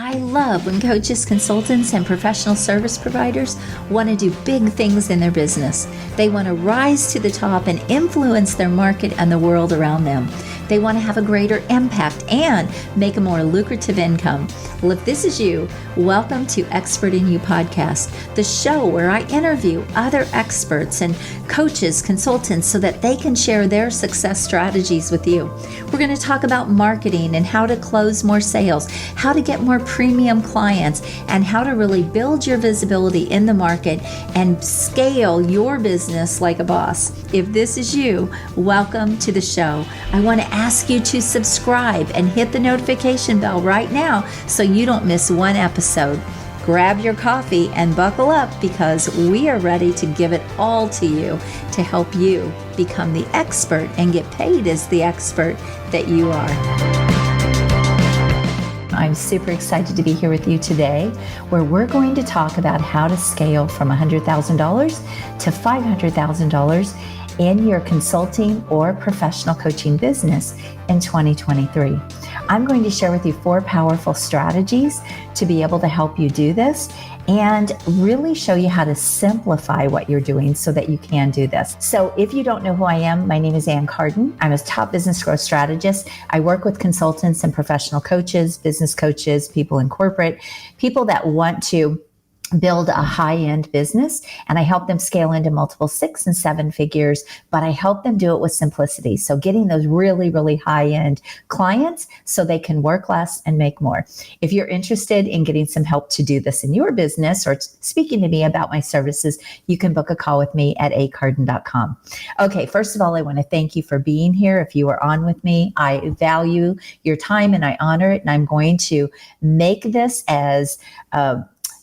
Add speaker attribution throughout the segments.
Speaker 1: I love when coaches, consultants, and professional service providers want to do big things in their business. They want to rise to the top and influence their market and the world around them. They want to have a greater impact and make a more lucrative income. Well, if this is you, welcome to Expert in You podcast, the show where I interview other experts and coaches, consultants, so that they can share their success strategies with you. We're going to talk about marketing and how to close more sales, how to get more premium clients, and how to really build your visibility in the market and scale your business like a boss. If this is you, welcome to the show. I want to ask you to subscribe and hit the notification bell right now so you don't miss one episode. Grab your coffee and buckle up because we are ready to give it all to you to help you become the expert and get paid as the expert that you are. I'm super excited to be here with you today, where we're going to talk about how to scale from $100,000 to $500,000 in your consulting or professional coaching business in 2023. I'm going to share with you 4 powerful strategies to be able to help you do this and really show you how to simplify what you're doing so that you can do this. So if you don't know who I am, my name is Carden. I'm a top business growth strategist. I work with consultants and professional coaches, business coaches, people in corporate, people that want to build a high-end business, and I help them scale into multiple 6 and 7 figures, but I help them do it with simplicity. So getting those really, really high-end clients so they can work less and make more. If you're interested in getting some help to do this in your business or speaking to me about my services, you can book a call with me at acarden.com. Okay, first of all, I want to thank you for being here. If you are on with me, I value your time and I honor it, and I'm going to make this as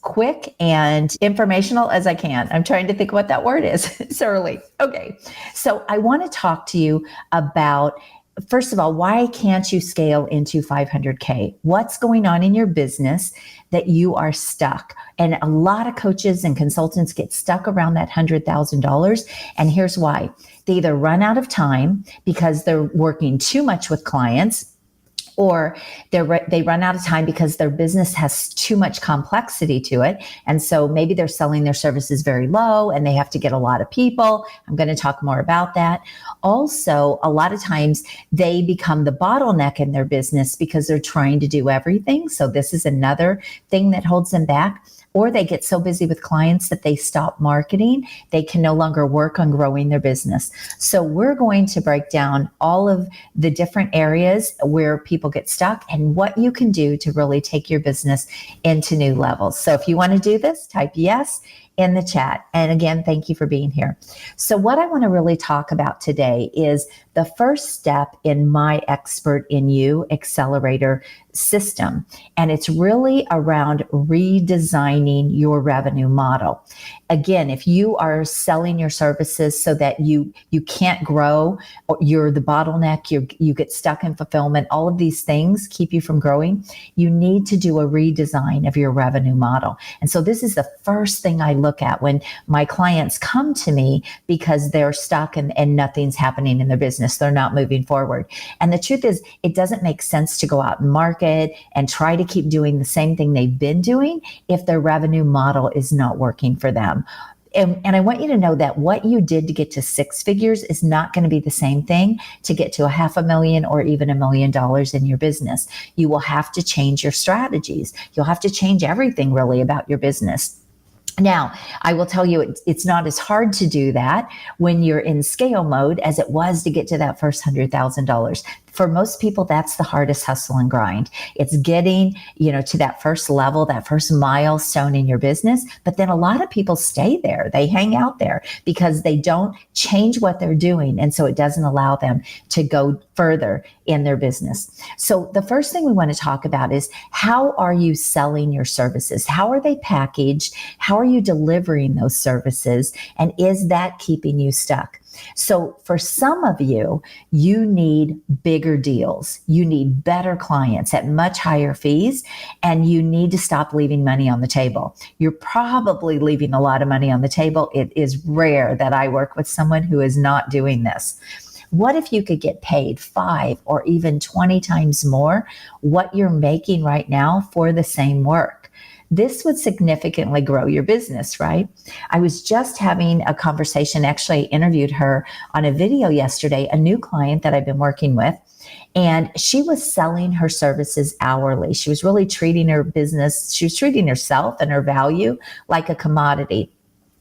Speaker 1: quick and informational as I can. I'm trying to think what that word is. It's early. Okay. So I want to talk to you about, first of all, why can't you scale into 500K? What's going on in your business that you are stuck? And a lot of coaches and consultants get stuck around that $100,000. And here's why. They either run out of time because they're working too much with clients, or they run out of time because their business has too much complexity to it. And so maybe they're selling their services very low and they have to get a lot of people. I'm going to talk more about that. Also, a lot of times they become the bottleneck in their business because they're trying to do everything. So this is another thing that holds them back. Or they get so busy with clients that they stop marketing. They can no longer work on growing their business. So we're going to break down all of the different areas where people get stuck and what you can do to really take your business into new levels. So if you want to do this, type yes in the chat. And again, thank you for being here. So what I want to really talk about today is the first step in my Expert in You accelerator system. And it's really around redesigning your revenue model. Again, if you are selling your services so that you can't grow, or you're the bottleneck, you get stuck in fulfillment, all of these things keep you from growing, you need to do a redesign of your revenue model. And so this is the first thing I look at when my clients come to me because they're stuck and nothing's happening in their business. They're not moving forward. And the truth is, it doesn't make sense to go out and market and try to keep doing the same thing they've been doing if their revenue model is not working for them. And I want you to know that what you did to get to 6 figures is not going to be the same thing to get to $500,000 or even $1 million in your business. You will have to change your strategies. You'll have to change everything really about your business. Now, I will tell you, it's not as hard to do that when you're in scale mode as it was to get to that first $100,000. For most people, that's the hardest hustle and grind. It's getting, to that first level, that first milestone in your business. But then a lot of people stay there. They hang out there because they don't change what they're doing. And so it doesn't allow them to go further in their business. So the first thing we want to talk about is, how are you selling your services? How are they packaged? How are you delivering those services? And is that keeping you stuck? So for some of you, you need bigger deals. You need better clients at much higher fees, and you need to stop leaving money on the table. You're probably leaving a lot of money on the table. It is rare that I work with someone who is not doing this. What if you could get paid 5 or even 20 times more what you're making right now for the same work? This would significantly grow your business, right? I was just having a conversation, actually I interviewed her on a video yesterday, a new client that I've been working with, and she was selling her services hourly. She was really treating her business, she was treating herself and her value like a commodity.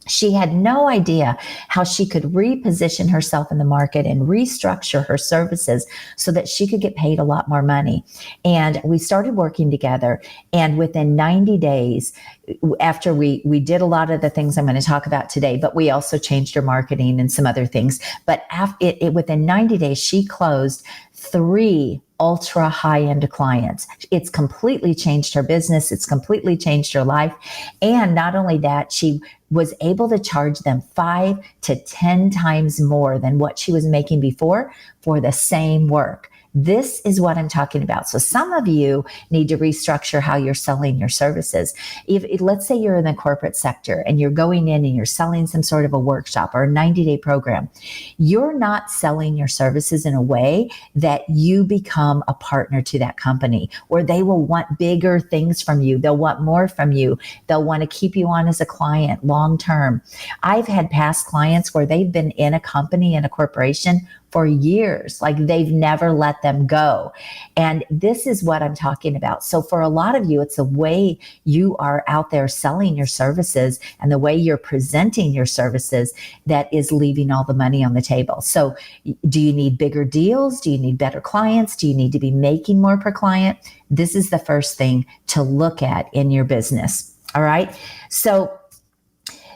Speaker 1: She had no idea how she could reposition herself in the market and restructure her services so that she could get paid a lot more money. And we started working together. And within 90 days, after we did a lot of the things I'm going to talk about today, but we also changed her marketing and some other things. But within 90 days, she closed 3 ultra high-end clients. It's completely changed her business. It's completely changed her life. And not only that, she was able to charge them 5 to 10 times more than what she was making before for the same work. This is what I'm talking about. So some of you need to restructure how you're selling your services. Let's say you're in the corporate sector and you're going in and you're selling some sort of a workshop or a 90-day program. You're not selling your services in a way that you become a partner to that company, or they will want bigger things from you. They'll want more from you. They'll want to keep you on as a client long term. I've had past clients where they've been in a company, in a corporation for years, like they've never let them go. And this is what I'm talking about. So for a lot of you, it's the way you are out there selling your services and the way you're presenting your services that is leaving all the money on the table. So do you need bigger deals? Do you need better clients? Do you need to be making more per client? This is the first thing to look at in your business. All right. So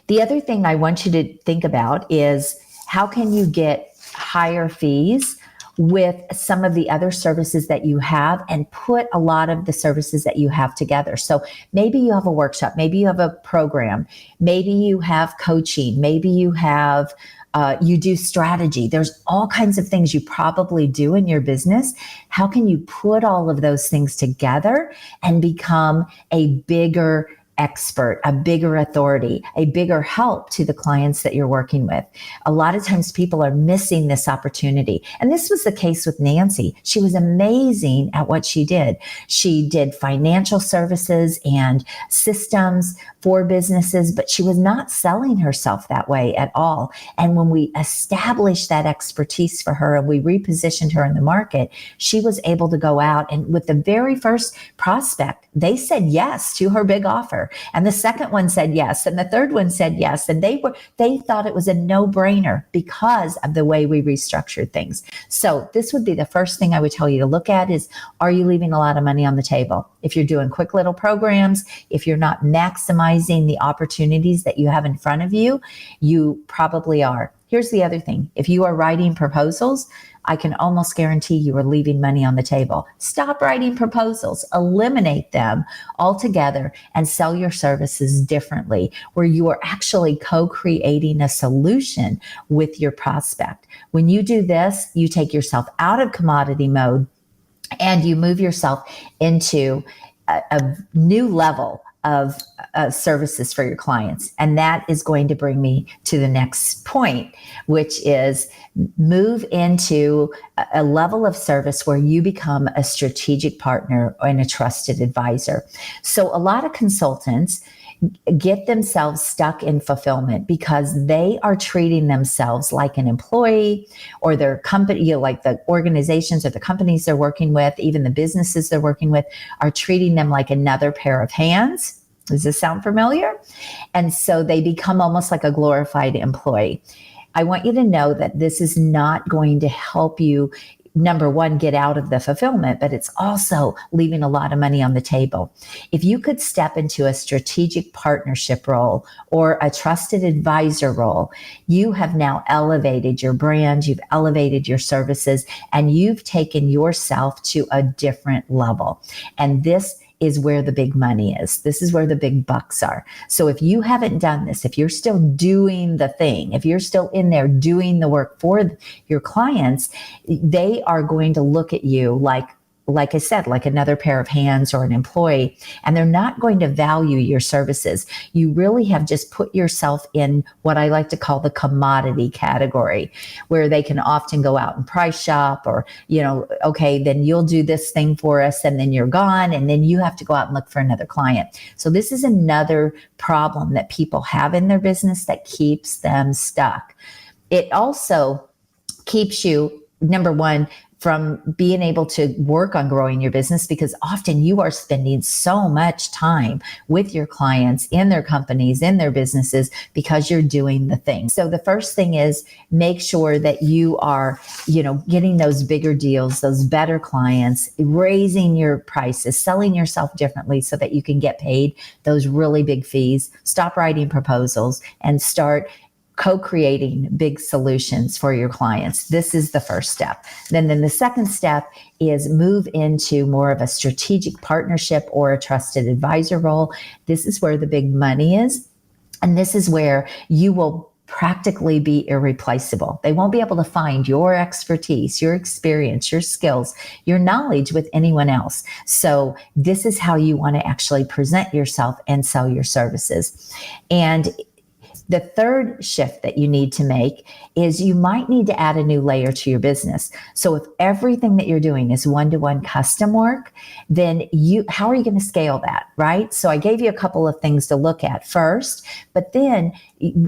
Speaker 1: the other thing I want you to think about is how can you get higher fees with some of the other services that you have and put a lot of the services that you have together. So maybe you have a workshop, maybe you have a program, maybe you have coaching, maybe you have you do strategy. There's all kinds of things you probably do in your business. How can you put all of those things together and become a bigger expert, a bigger authority, a bigger help to the clients that you're working with? A lot of times people are missing this opportunity. And this was the case with Nancy. She was amazing at what she did. She did financial services and systems for businesses, but she was not selling herself that way at all. And when we established that expertise for her and we repositioned her in the market, she was able to go out and with the very first prospect, they said yes to her big offer. And the second one said yes. And the third one said yes. And they thought it was a no-brainer because of the way we restructured things. So this would be the first thing I would tell you to look at is, are you leaving a lot of money on the table? If you're doing quick little programs, if you're not maximizing the opportunities that you have in front of you, you probably are. Here's the other thing. If you are writing proposals, I can almost guarantee you are leaving money on the table. Stop writing proposals, eliminate them altogether and sell your services differently, where you are actually co-creating a solution with your prospect. When you do this, you take yourself out of commodity mode and you move yourself into a new level of services for your clients. And that is going to bring me to the next point, which is move into a level of service where you become a strategic partner and a trusted advisor. So a lot of consultants get themselves stuck in fulfillment because they are treating themselves like an employee or their company, like the organizations or the companies they're working with, even the businesses they're working with, are treating them like another pair of hands. Does this sound familiar? And so they become almost like a glorified employee. I want you to know that this is not going to help you, number one, get out of the fulfillment, but it's also leaving a lot of money on the table. If you could step into a strategic partnership role or a trusted advisor role, you have now elevated your brand, you've elevated your services, and you've taken yourself to a different level. And this is where the big money is. This is where the big bucks are. So if you haven't done this, if you're still doing the thing, if you're still in there doing the work for your clients, they are going to look at you like like I said, like another pair of hands or an employee, and they're not going to value your services. You really have just put yourself in what I like to call the commodity category, where they can often go out and price shop, or, okay, then you'll do this thing for us and then you're gone, and then you have to go out and look for another client. So this is another problem that people have in their business that keeps them stuck. It also keeps you, number one, from being able to work on growing your business, because often you are spending so much time with your clients, in their companies, in their businesses, because you're doing the thing. So the first thing is make sure that you are, getting those bigger deals, those better clients, raising your prices, selling yourself differently so that you can get paid those really big fees. Stop writing proposals and start co-creating big solutions for your clients. This is the first step. Then the second step is move into more of a strategic partnership or a trusted advisor role. This is where the big money is. And this is where you will practically be irreplaceable. They won't be able to find your expertise, your experience, your skills, your knowledge with anyone else. So this is how you want to actually present yourself and sell your services. And the third shift that you need to make is you might need to add a new layer to your business. So if everything that you're doing is one-to-one custom work, then how are you going to scale that, right? So I gave you a couple of things to look at first, but then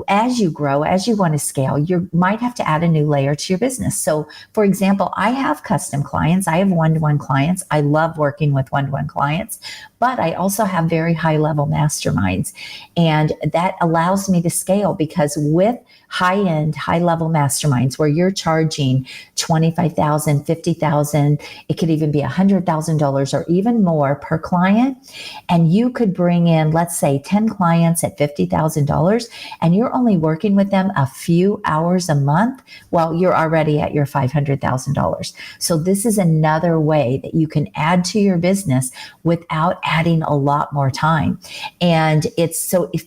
Speaker 1: as you grow, as you want to scale, you might have to add a new layer to your business. So for example, I have custom clients. I have one-to-one clients. I love working with one-to-one clients, but I also have very high-level masterminds. And that allows me to scale, because with high-end, high-level masterminds where you're charging $25,000, $50,000, it could even be $100,000 or even more per client. And you could bring in, let's say, 10 clients at $50,000, and you're only working with them a few hours a month. Well, you're already at your $500,000. So this is another way that you can add to your business without adding a lot more time. And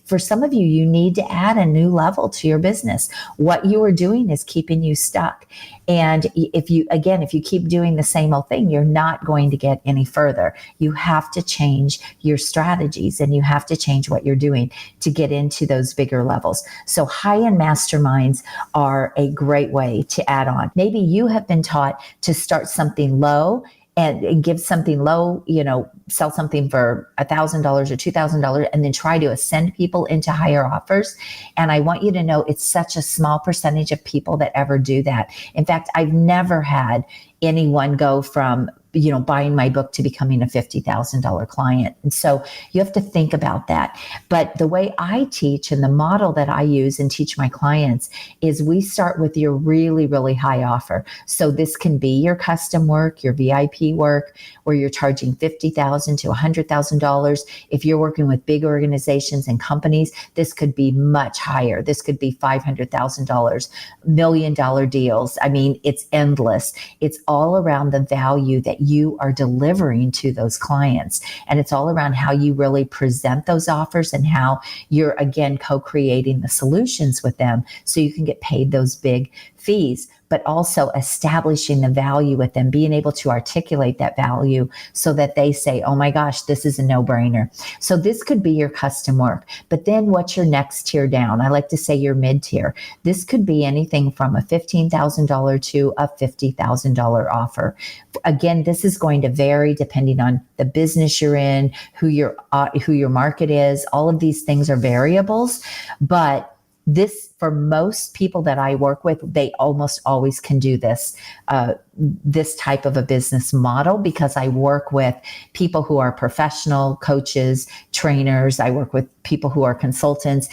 Speaker 1: for some of you, you need to add a new level to your business. What you are doing is keeping you stuck. And if you keep doing the same old thing, you're not going to get any further. You have to change your strategies, and you have to change what you're doing to get into those bigger levels. So high-end masterminds are a great way to add on. Maybe you have been taught to start something low and give something low, sell something for $1,000 or $2,000, and then try to ascend people into higher offers. And I want you to know it's such a small percentage of people that ever do that. In fact, I've never had anyone go from buying my book to becoming a $50,000 client. And so you have to think about that. But the way I teach and the model that I use and teach my clients is we start with your really, really high offer. So this can be your custom work, your VIP work, where you're charging $50,000 to $100,000. If you're working with big organizations and companies, this could be much higher. This could be $500,000, $1 million deals. I mean, it's endless. It's all around the value that you are delivering to those clients. And it's all around how you really present those offers and how you're, again, co-creating the solutions with them so you can get paid those big fees, but also establishing the value with them, being able to articulate that value so that they say, oh my gosh, this is a no-brainer. So this could be your custom work. But then what's your next tier down? I like to say your mid-tier. This could be anything from a $15,000 to a $50,000 offer. Again, this is going to vary depending on the business you're in, who your market is. All of these things are variables, but this, for most people that I work with, they almost always can do this type of a business model, because I work with people who are professional coaches, trainers. I work with people who are consultants.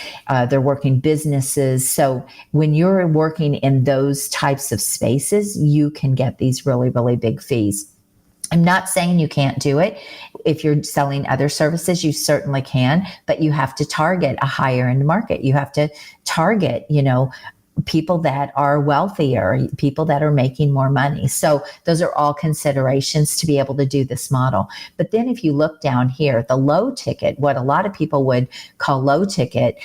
Speaker 1: They're working businesses. So when you're working in those types of spaces, you can get these really, really big fees. I'm not saying you can't do it. If you're selling other services, you certainly can, but you have to target a higher end market. You have to target, people that are wealthier, people that are making more money. So those are all considerations to be able to do this model. But then if you look down here, the low ticket, what a lot of people would call low ticket,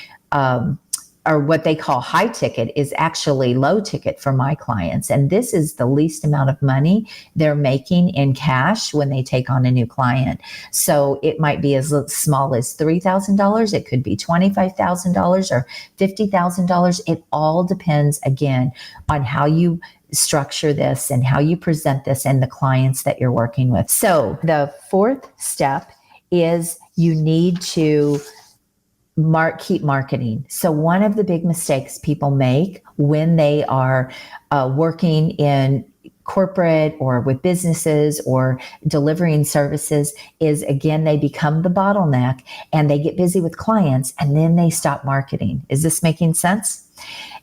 Speaker 1: or what they call high ticket is actually low ticket for my clients. And this is the least amount of money they're making in cash when they take on a new client. So it might be as small as $3,000. It could be $25,000 or $50,000. It all depends, again, on how you structure this and how you present this and the clients that you're working with. So the fourth step is you need to keep marketing. So one of the big mistakes people make when they are working in corporate or with businesses or delivering services is, again, they become the bottleneck and they get busy with clients and then they stop marketing. Is this making sense?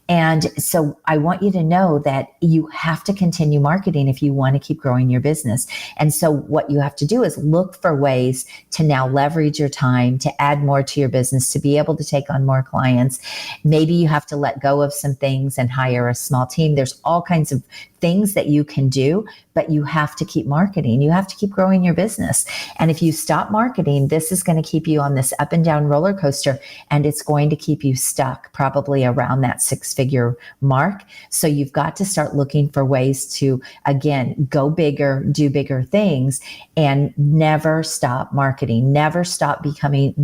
Speaker 1: And so I want you to know that you have to continue marketing if you want to keep growing your business. And so what you have to do is look for ways to now leverage your time, to add more to your business, to be able to take on more clients. Maybe you have to let go of some things and hire a small team. There's all kinds of things that you can do, but you have to keep marketing. You have to keep growing your business. And if you stop marketing, this is going to keep you on this up and down roller coaster, and it's going to keep you stuck probably around that six-figure mark. So you've got to start looking for ways to, again, go bigger, do bigger things, and never stop marketing, never stop becoming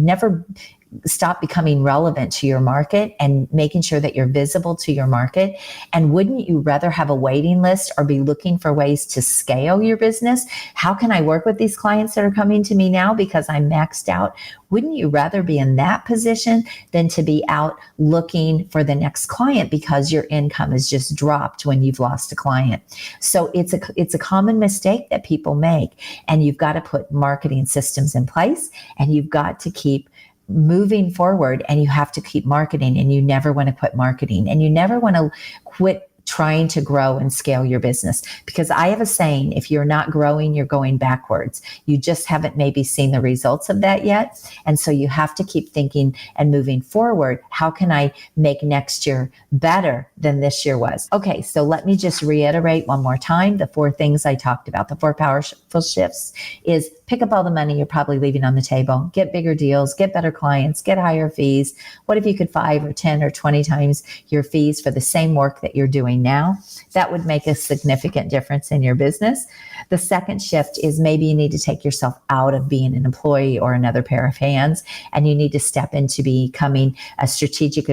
Speaker 1: relevant to your market and making sure that you're visible to your market. And wouldn't you rather have a waiting list or be looking for ways to scale your business? How can I work with these clients that are coming to me now because I'm maxed out? Wouldn't you rather be in that position than to be out looking for the next client because your income has just dropped when you've lost a client? So it's a common mistake that people make. And you've got to put marketing systems in place, and you've got to keep moving forward, and you have to keep marketing, and you never want to quit marketing, and you never want to quit trying to grow and scale your business. Because I have a saying, if you're not growing, you're going backwards. You just haven't maybe seen the results of that yet. And so you have to keep thinking and moving forward. How can I make next year better than this year was? Okay, so let me just reiterate one more time. The four things I talked about, the four powerful shifts, is pick up all the money you're probably leaving on the table, get bigger deals, get better clients, get higher fees. What if you could 5 or 10 or 20 times your fees for the same work that you're doing now? That would make a significant difference in your business. The second shift is maybe you need to take yourself out of being an employee or another pair of hands, and you need to step into becoming a strategic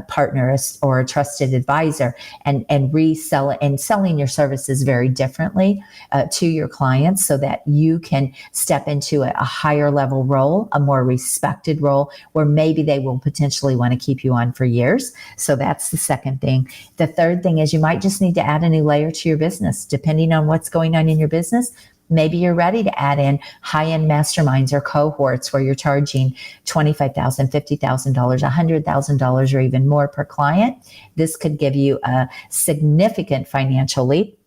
Speaker 1: partner or a trusted advisor, and resell it and selling your services very differently to your clients, so that you can step into a higher level role, a more respected role, where maybe they will potentially want to keep you on for years. So that's the second thing. The third thing is you might just need to add a new layer to your business, depending on what's going on in your business. Maybe you're ready to add in high-end masterminds or cohorts where you're charging $25,000, $50,000, $100,000, or even more per client. This could give you a significant financial leap.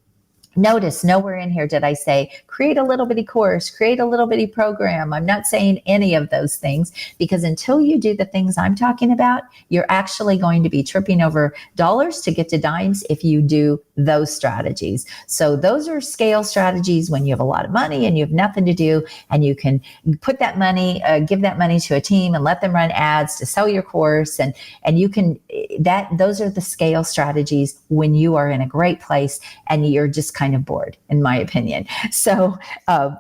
Speaker 1: Notice nowhere in here did I say, create a little bitty course, create a little bitty program. I'm not saying any of those things, because until you do the things I'm talking about, you're actually going to be tripping over dollars to get to dimes if you do those strategies. So those are scale strategies when you have a lot of money and you have nothing to do, and you can put that money, give that money to a team and let them run ads to sell your course. And you can, those are the scale strategies when you are in a great place and you're just kind of bored, in my opinion. So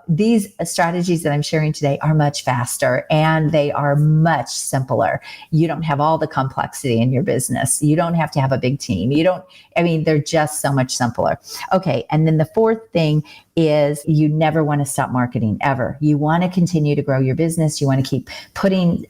Speaker 1: these strategies that I'm sharing today are much faster, and they are much simpler. You don't have all the complexity in your business. You don't have to have a big team. They're just so much simpler. Okay. And then the fourth thing is you never want to stop marketing ever. You want to continue to grow your business. You want to keep putting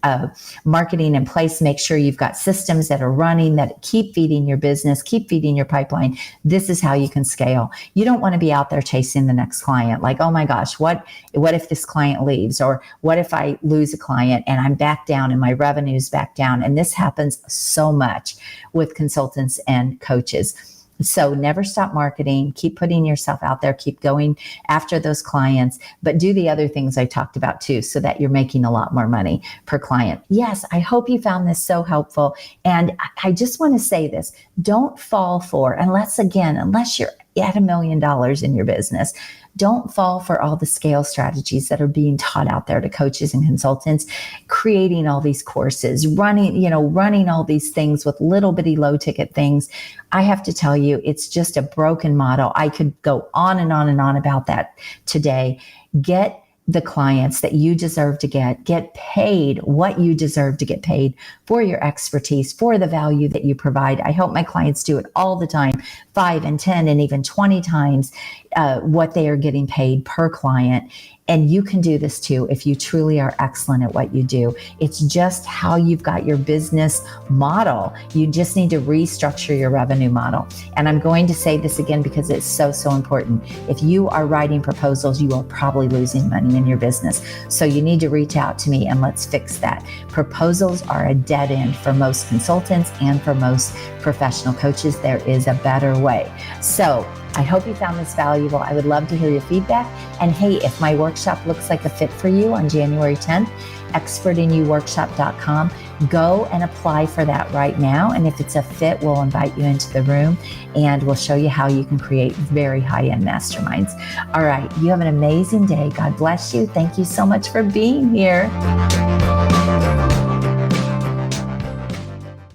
Speaker 1: marketing in place. Make sure you've got systems that are running, that keep feeding your business, keep feeding your pipeline. This is how you can scale. You don't want to be out there chasing the next client. Like, oh my gosh, what if this client leaves? Or what if I lose a client and I'm back down and my revenue's back down? And this happens so much with consultants and coaches. So never stop marketing, keep putting yourself out there, keep going after those clients, but do the other things I talked about too, so that you're making a lot more money per client. Yes, I hope you found this so helpful. And I just want to say this, don't fall for, unless you're at $1 million in your business, don't fall for all the scale strategies that are being taught out there to coaches and consultants, creating all these courses, running all these things with little bitty low ticket things. I have to tell you, it's just a broken model. I could go on and on and on about that today. Get the clients that you deserve to get paid what you deserve to get paid for your expertise, for the value that you provide. I hope my clients do it all the time, 5 and 10 and even 20 times what they are getting paid per client. And you can do this too if you truly are excellent at what you do. It's just how you've got your business model. You just need to restructure your revenue model. And I'm going to say this again because it's so important. If you are writing proposals, you are probably losing money in your business. So you need to reach out to me and let's fix that. Proposals are a dead end for most consultants and for most professional coaches. There is a better way. So I hope you found this valuable. I would love to hear your feedback. And hey, if my workshop looks like a fit for you on January 10th, expertinyouworkshop.com, go and apply for that right now. And if it's a fit, we'll invite you into the room and we'll show you how you can create very high-end masterminds. All right, you have an amazing day. God bless you. Thank you so much for being here.